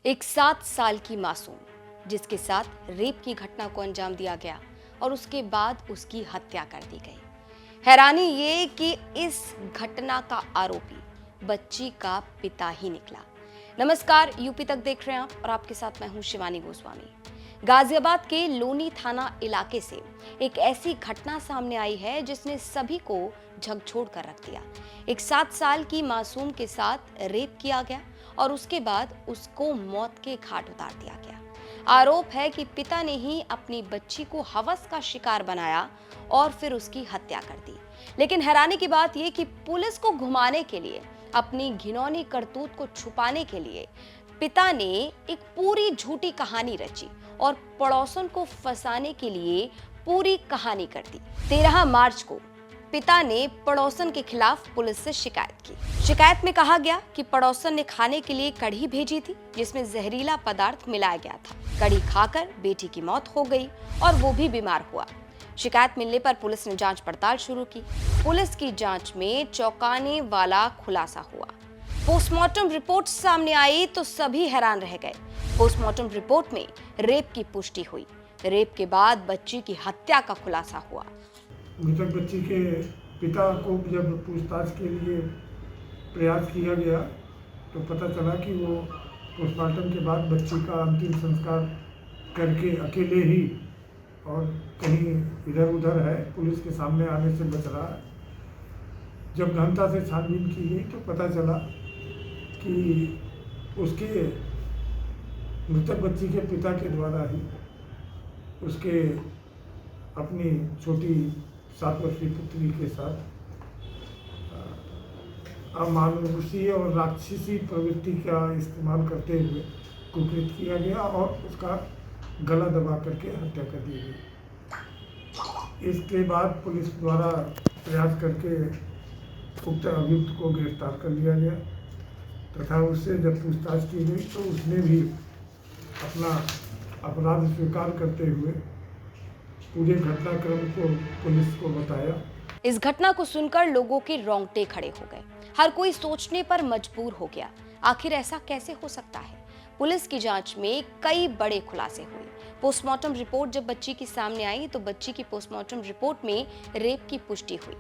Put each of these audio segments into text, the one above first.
एक 7 साल की मासूम जिसके साथ रेप की घटना को अंजाम दिया गया और उसके बाद उसकी हत्या कर दी गई। हैरानी ये कि इस घटना का आरोपी बच्ची का पिता ही निकला। नमस्कार, यूपी तक देख रहे हैं आप और आपके साथ मैं हूं शिवानी गोस्वामी। गाजियाबाद के लोनी थाना इलाके से एक ऐसी घटना सामने आई है जिसने सभी को झकझोर कर रख दिया। एक 7 साल की मासूम के साथ रेप किया गया और उसके बाद उसको मौत के घाट उतार दिया गया। आरोप है कि पिता ने ही अपनी बच्ची को हवस का शिकार बनाया और फिर उसकी हत्या कर दी। लेकिन हैरानी की बात यह कि पुलिस को घुमाने के लिए, अपनी घिनौनी करतूत को छुपाने के लिए पिता ने एक पूरी झूठी कहानी रची और पड़ोसन को फंसाने के लिए पूरी कहानी कर दी। 13 मार्च को पिता ने पड़ोसन के खिलाफ पुलिस से शिकायत की। शिकायत में कहा गया कि पड़ोसन ने खाने के लिए कढ़ी भेजी थी जिसमें जहरीला पदार्थ मिलाया गया था। कढ़ी खाकर बेटी की मौत हो गई और वो भी बीमार हुआ। शिकायत मिलने पर पुलिस ने जांच पड़ताल शुरू की। पुलिस की जांच में चौंकाने वाला खुलासा हुआ। पोस्टमार्टम रिपोर्ट सामने आई तो सभी हैरान रह गए। पोस्टमार्टम रिपोर्ट में रेप की पुष्टि हुई। रेप के बाद बच्ची की हत्या का खुलासा हुआ। मृतक बच्ची के पिता को जब पूछताछ के लिए प्रयास किया गया तो पता चला कि वो पोस्टमार्टम के बाद बच्ची का अंतिम संस्कार करके अकेले ही और कहीं इधर उधर है, पुलिस के सामने आने से बच रहा है। जब गहनता से छानबीन की गई तो पता चला कि उसके मृतक बच्ची के पिता के द्वारा ही उसके अपनी छोटी 7 वर्षीय पुत्री के साथ अमानुषीय और राक्षसी प्रवृत्ति का इस्तेमाल करते हुए कुकृत किया गया और उसका गला दबा करके हत्या कर दी गई। इसके बाद पुलिस द्वारा प्रयास करके उक्त अभियुक्त को गिरफ्तार कर लिया गया तथा उससे जब पूछताछ की गई तो उसने भी अपना अपराध स्वीकार करते हुए पूरे घटनाक्रम को पुलिस को बताया। इस घटना को सुनकर लोगों के रोंगटे खड़े हो गए। हर कोई सोचने पर मजबूर हो गया, आखिर ऐसा कैसे हो सकता है। पुलिस की जांच में कई बड़े खुलासे हुए। पोस्टमार्टम रिपोर्ट जब बच्ची की सामने आई तो बच्ची की पोस्टमार्टम रिपोर्ट में रेप की पुष्टि हुई।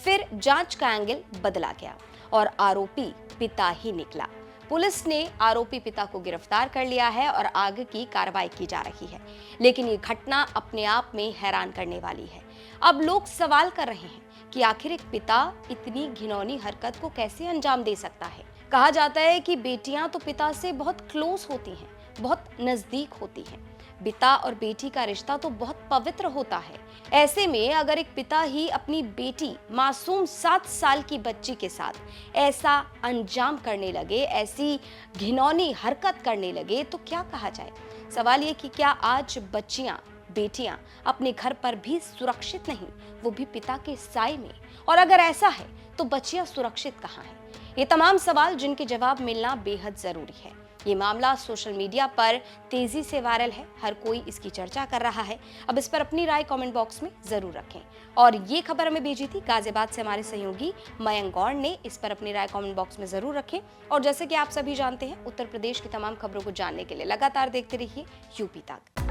फिर जांच का एंगल बदला गया और आरोपी पिता ही निकला। पुलिस ने आरोपी पिता को गिरफ्तार कर लिया है और आगे की कार्रवाई की जा रही है। लेकिन ये घटना अपने आप में हैरान करने वाली है। अब लोग सवाल कर रहे हैं कि आखिर एक पिता इतनी घिनौनी हरकत को कैसे अंजाम दे सकता है। कहा जाता है कि बेटियां तो पिता से बहुत क्लोज होती हैं, बहुत नजदीक होती हैं। पिता और बेटी का रिश्ता तो बहुत पवित्र होता है। ऐसे में अगर एक पिता ही अपनी बेटी मासूम 7 साल की बच्ची के साथ ऐसा अंजाम करने लगे, ऐसी घिनौनी हरकत करने लगे तो क्या कहा जाए। सवाल ये कि क्या आज बच्चियां, बेटियां अपने घर पर भी सुरक्षित नहीं, वो भी पिता के साए में। और अगर ऐसा है तो बच्चियां सुरक्षित कहाँ हैं। ये तमाम सवाल जिनके जवाब मिलना बेहद जरूरी है। ये मामला सोशल मीडिया पर तेजी से वायरल है, हर कोई इसकी चर्चा कर रहा है। अब इस पर अपनी राय कमेंट बॉक्स में जरूर रखें। और ये खबर हमें भेजी थी गाजियाबाद से हमारे सहयोगी मयंक गौड़ ने। इस पर अपनी राय कमेंट बॉक्स में जरूर रखें। और जैसे कि आप सभी जानते हैं, उत्तर प्रदेश की तमाम खबरों को जानने के लिए लगातार देखते रहिए यूपी तक।